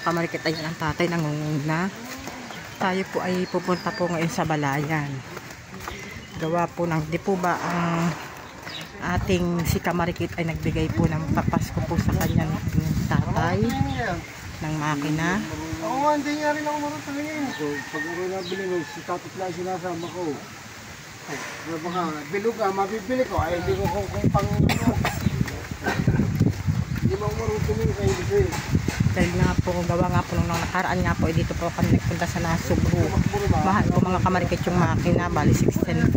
kamarikit, ayan ang tatay nangunguna. Tayo po ay pupunta po ngayon sa Balayan. Gawa po ng, di po ba ang ating si kamarikit ay nagbigay po ng papasko po sa kanyang tatay ng makina. Oo nga, hindi nga rin ako marunong ngayon. Pag ako nabili mo, si tatay lang sinasama ko. Baka bilog ka, mabibili ko. Ay, hindi ko kung pang hindi mo marunong kayo kasi. Dahil nga po, gawa nga po nung nakaraan nga po, dito po kami nagpunta sa Nasugbu. Mahal po mga kamarikit yung makina, bali 16.5.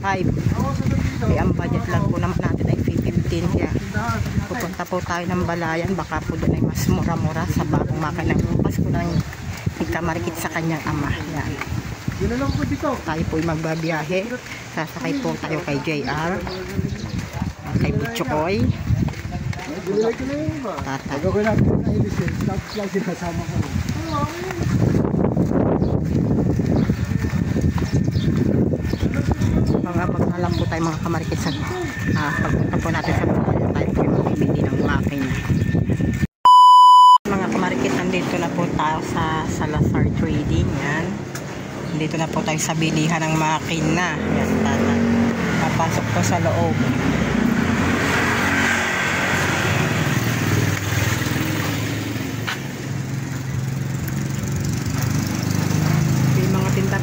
Kaya ang budget lang po naman natin ay 15. Kaya pupunta po tayo ng Balayan, baka po doon ay mas mura-mura sa bagong makina. Pasko ng kamarikit sa kanyang ama. Yan. Tayo po ay magbabiyahe. Sasakay po tayo kay JR, kay Butchokoy. Tata. Pag ako natin na ilisin, tapos lang sinasama ko. Mga pagkalam po tayo mga kamarikit sa pagpunta po natin sa Balayan, tayo po yung mamimili ng makina. Mga kamarikit, nandito na po tayo sa Salazar Trading. Yan. Dito na po tayo sa bilihan ng makina. Yan, tata. Papasok po sa loob.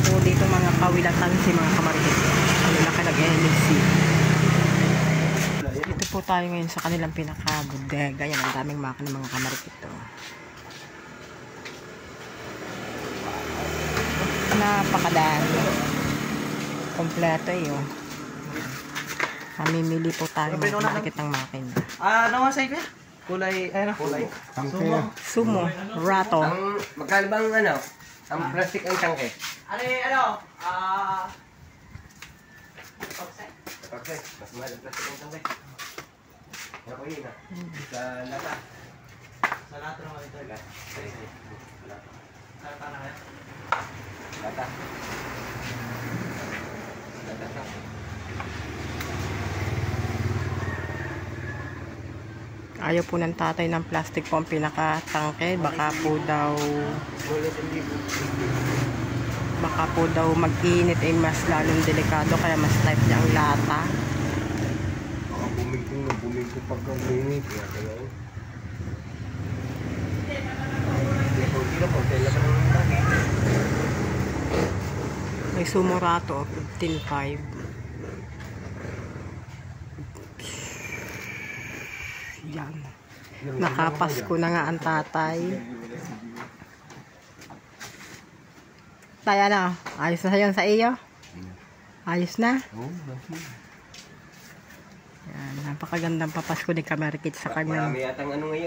Po dito mga kawilatan si mga kamarikit. Ano na ka nag-LC. Dito po tayo ngayon sa kanilang pinaka-bodega. Yan, ang daming makina mga kamarikit to. Napakadami. Kompleto yun. Mamimili po tayo mga kamarikit ng makina. Ano nga sa'yo kaya? Kulay, ano? Kulay. Sumo. Rato. Magkano bang ano? Ang plastic ang tangke? Ano? Okay, mas mahal ang plastic ang tangke. Ako yun ha. Sa lata. Sa lahat naman ito. Lata na kaya? Lata. Lata. Ayaw po ng tatay ng plastic po ang pinakatangke. Baka po daw mag-init ay mas lalong delikado, kaya mas type niya ang lata. Baka bumingkong pagka-minit. May Sumurato 15.5. Yan. Nakapasko na nga ang tatay. Tayo na. Ayos na yun sa iyo? Ayos na? Yan. Napakagandang papasko ni Kamarikit sa kanyang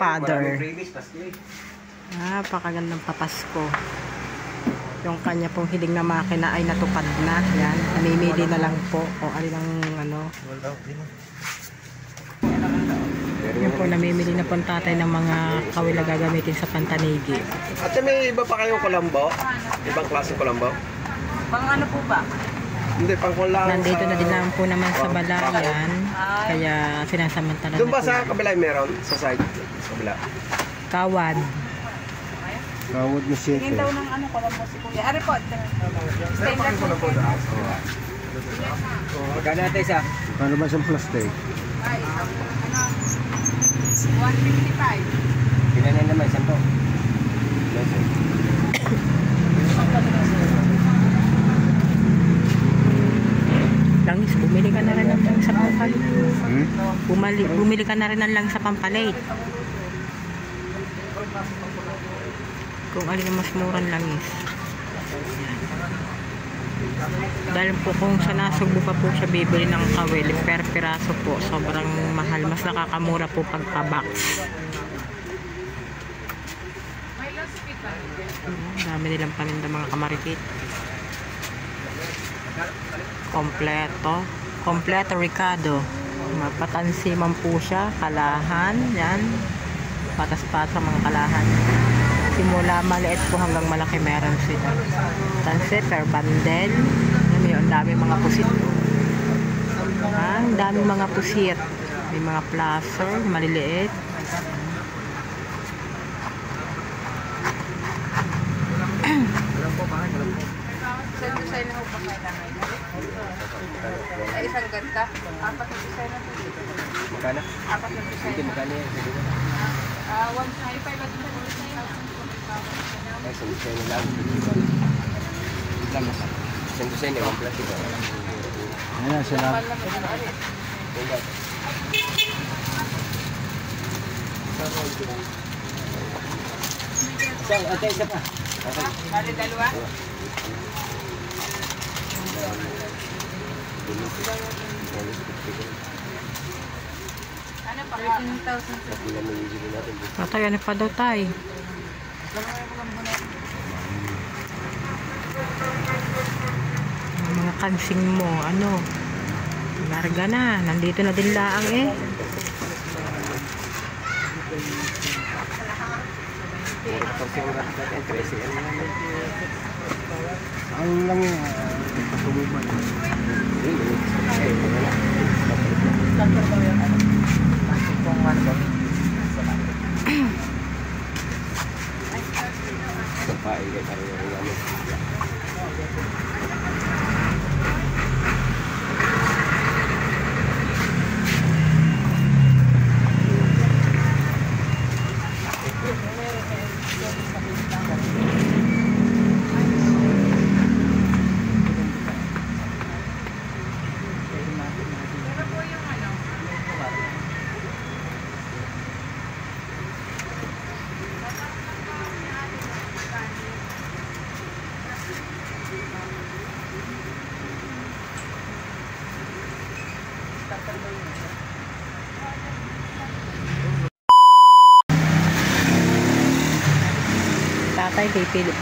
father. Napakagandang papasko. Yung kanya pong hiling na makina ay natupad na. Yan. Namimili na lang po kung alinang ano. Yan po, namimili na po ang tatay ng mga kawil na gagamitin sa pantanigi. Ate, may iba pa kayong kulambo? Ibang klaseng kulambo? Pang ano po ba? Hindi, pang kulang. Nandito na din lang po naman sa Balayan. Kaya sinasamantala na. Doon ba sa kabila meron? Sa side? Sa kabila? Kawad. Kawad na siya. Tingin daw ng ano ko lang po si Kuya. Ari po. Stainless po. Magkano natin isa? Paano ba isang plastic? 155. Pinanan naman, isang po. Langis, bumili ka na rin ng lang sa pampalit. Bumili ka na rin ng lang sa pampalit. Kung alin ang mas murang langis. Dahil po kung sa Nasugbu pa po siya bibili ng kawil, per piraso po, sobrang mahal. Mas nakakamura po pagka-box. Dami nilang paninda mga kamarikit. Kompleto Ricardo. Mapatansiman po siya, kalahan, yan. Patas-patas mga kalahan. Simula maliit po hanggang malaki meron sila. Tanse per bundle. Ang dami mga pusit. Ang dami mga pusit. May mga placer, maliliit. Isang design na ho pa kailangan. Ay, isang ganda. Apat na design na po. Magkano? Apat na design Hindi, na. magkano yan? One high five at isa Ay, isang design na lang. Isang design na lang plastic. Ayan, sinabi. Isa pa. Bali, dalawa. Ano pa? 13,000. Tatay, ano pa daw tay? Ang mga kansing mo, ano? Larga na. Nandito na din laang eh. Ang lang yun, patuluban. Tatay,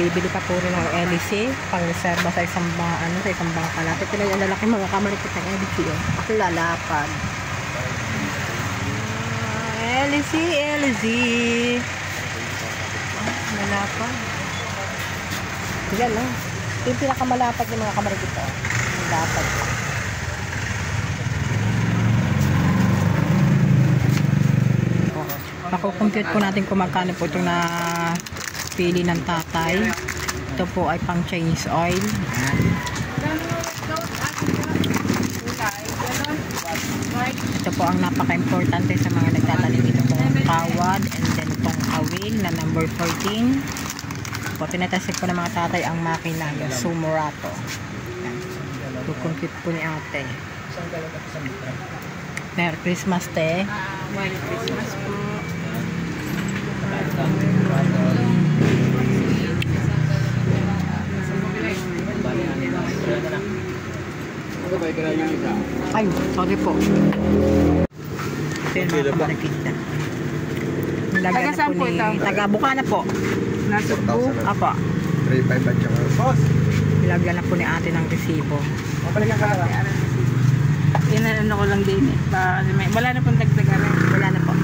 bibili pa po rin ng LEC pang reserva sa isang sa isang bangka natin. Ito na yung lalaki mga kamarikit ng LEC eh. Ako lalapad. LEC, LEC. Malapad. Yan lang. Ito yung pinakamalapad yung mga kamarikit oh. Malapad. Makukompute po natin kung magkano po itong na pili ng tatay. Ito po ay pang Chinese oil. Ito po ang napaka-importante sa mga nagtatanim. Ito pong kawad and then itong kawing na number 14. Po, tinatesting po ng mga tatay ang makina yung Sumurato. Kukompute po ni ate. Merry Christmas te. Merry Christmas po. Ay, sorry po. Pero mga nakikita. Nilagyan na po ni taga-buka na po. Nasa po. Apa. 3.5 at saka. Boss! Nilagyan na po ni ate ng resibo. Mapalikan ka na. Ano ko lang din eh. Wala na pong dagdagan. Wala na po.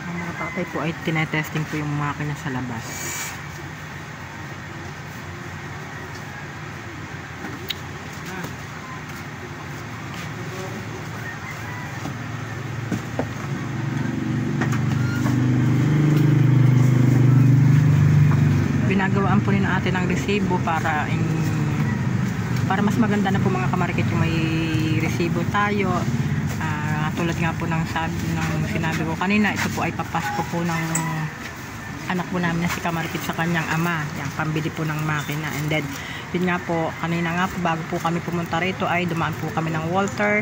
Ang mga tatay po ay tinetesting po yung makina sa labas. Ginagawaan po rin natin ng resibo para mas maganda na po mga kamarikit yung may resibo tayo. Tulad nga po ng sinabi ko kanina, ito po ay papasko po ng anak po namin na si kamarikit sa kanyang ama, yung pambili po ng makina. And then yun nga po, kanina nga po bago po kami pumunta rito ay dumaan po kami ng Walter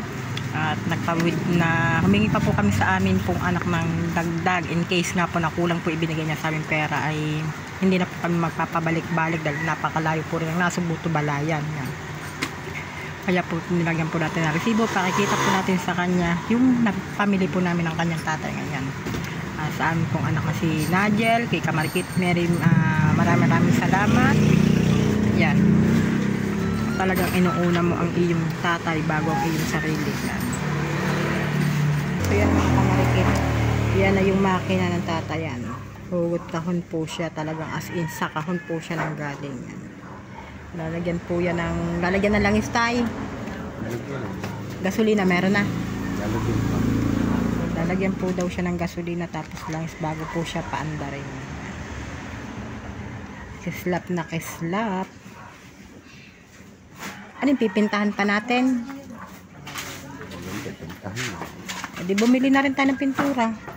at humingi pa po kami sa amin pong anak ng dagdag in case nga po na kulang po ibinigay niya sa amin pera, ay hindi na po kami magpapabalik-balik dahil napakalayo po rin ang nasa Buto Balayan. Yan. Kaya po nilagyan po natin ng resibo, pakikita po natin sa kanya yung family po namin ng kanyang tatay ngayon. Sa amin pong anak na si Nigel, kay Kamarikit Mary, maraming salamat. Yan. Talagang inuuna mo ang iyong tatay bago ang iyong sarili. Yan. So yan mga Kamarikit. Yan na yung makina ng tatay. Yan. Hugot kahon po siya, talagang as in sa kahon po siya nang galing. Lalagyan po yan ng, lalagyan na langis tayo. Gasolina meron na. Lalagyan po daw siya ng gasolina tapos langis bago po siya paandarin. Kislap na kislap. Anong pipintahan pa natin? Di bumili na rin tayo ng pintura.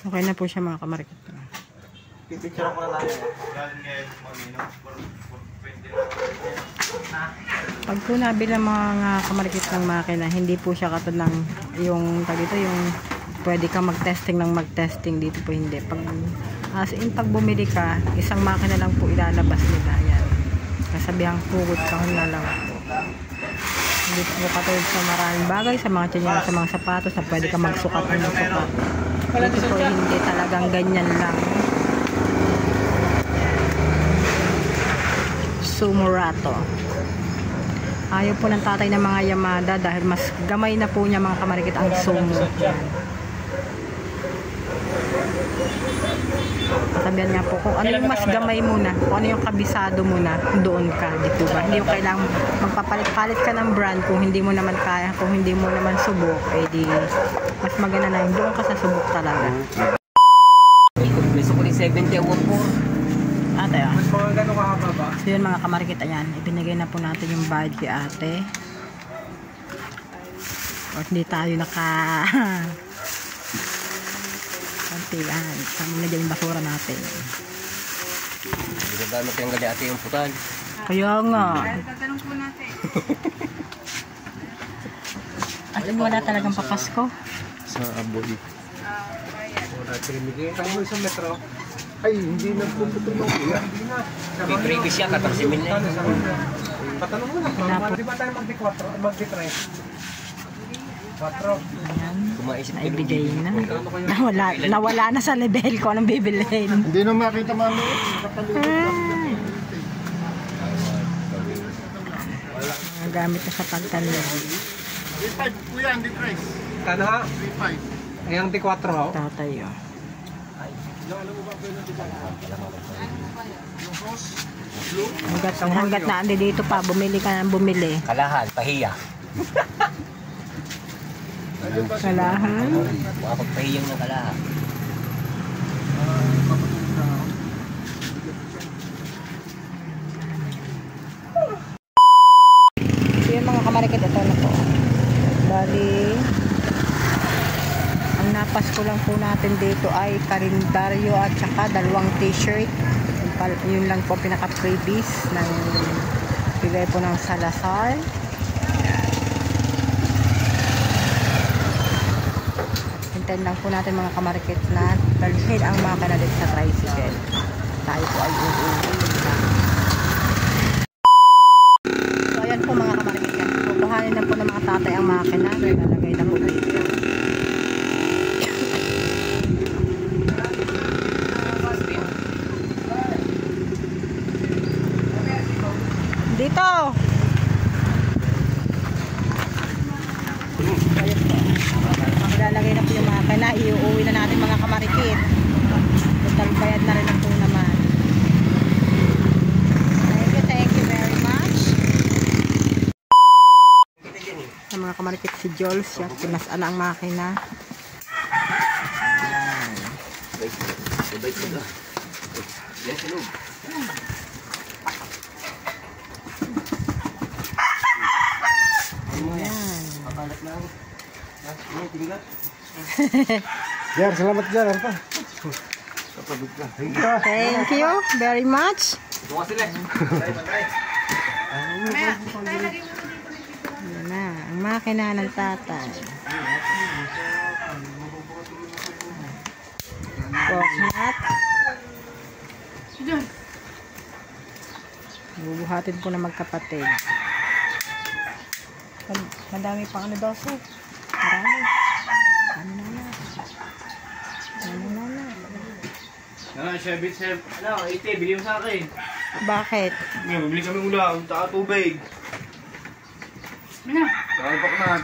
Okay na po siya mga kamarikit. Pipicture ko na lang. Pag po nabilang mga kamarikit ng makina, hindi po siya katulad ng yung dito yung pwede ka mag-testing ng mag-testing, dito po hindi. Pag as in pag bumili ka, isang makina lang po ilalabas nila yan. Kasabihang hugot kahon na lang po. Hindi po katulad sa maraming bagay, sa mga tsinyas, sa mga sapatos na pwede ka magsukat ng sukat. Dito po hindi, talagang ganyan lang. Sumurato. Ayaw po ng tatay ng mga Yamada dahil mas gamay na po niya mga kamarikit ang Sumo. Sabihan nga po kung ano yung mas gamay muna, kung ano yung kabisado muna, doon ka, di po ba? Hindi yung kailangang magpapalit-palit ka ng brand kung hindi mo naman kaya, kung hindi mo naman subok, eh di mas maganda na yung doon ka sa subok talaga. Gusto ko rin 70 o 4. Ate, ah. Mas mga gano'ng kahaba ba? So yun mga kamarikit, ayan, ibinigay na po natin yung bayad kay ate. At hindi tayo kantihan. Saan mo nagyan yung basura natin. Hindi na gamit yung gali ate yung putan. Kaya nga. Tatanong po natin. At wala talagang papasko. Sa Aboy. Bayan. Wala trinigay. Tango sa metro. Ay, hindi na puputol ng kuya. Hindi na. May previous siya, 14 mil na. Patanong mo na. Di ba tayo magdi-3? 4. Ayan. Kumaisip Naibigay na. Nawala na sa level ko anong bibilhin. Hindi na makita mami. Gamit na sa pagtanong. 3.5 kuya, hindi price. Kano ha? 3.5. Ayang di 4 ho? Tatay, oh. Hanggat na andi dito pa, bumili ka ng bumili. Kalahan, pahiya. Kalahan. Makapagpahiyang ng kalahan. So yung mga kamarikit, ito na po. Bali, ang napas ko lang po natin dito ay kalendaryo at saka 2 t-shirt. Yun lang po pinaka-freebies ng bigay po ng Salazar. Hintayin lang po natin mga kamarikit na dalhin ang makina dito sa tricycle. Tayo po ay uuwi na. So ayan po mga kamarikit yan. Kukuhanin na po ng mga tatay ang makina. Lalagay na po dito. Dito! Maglalagay na po yung makina. Iuuwi na natin mga kamarikit. Total bayad na rin po naman. Thank you very much. malapit si Jules. Siya, pinasaan ang makina. Sabay ko na. Yan sa loob. Ayan. Makalat lang. Ano, tinggal. Jar, salamat Jar. Ano pa? Kapabig ka. Thank you. Thank you very much. Ito ka sila. Patay. Ayan na, ang makina ng tatay. Coconut. Bubuhatin po na magkapatid. Madami pang ano daw sir. Marami. Ano na na. Ano na na. Ano, Chevy, ano, 80, bili mo sa akin. Bakit? Bili kami ulam, tsaka tubig. Ano? Tsaka pakunan.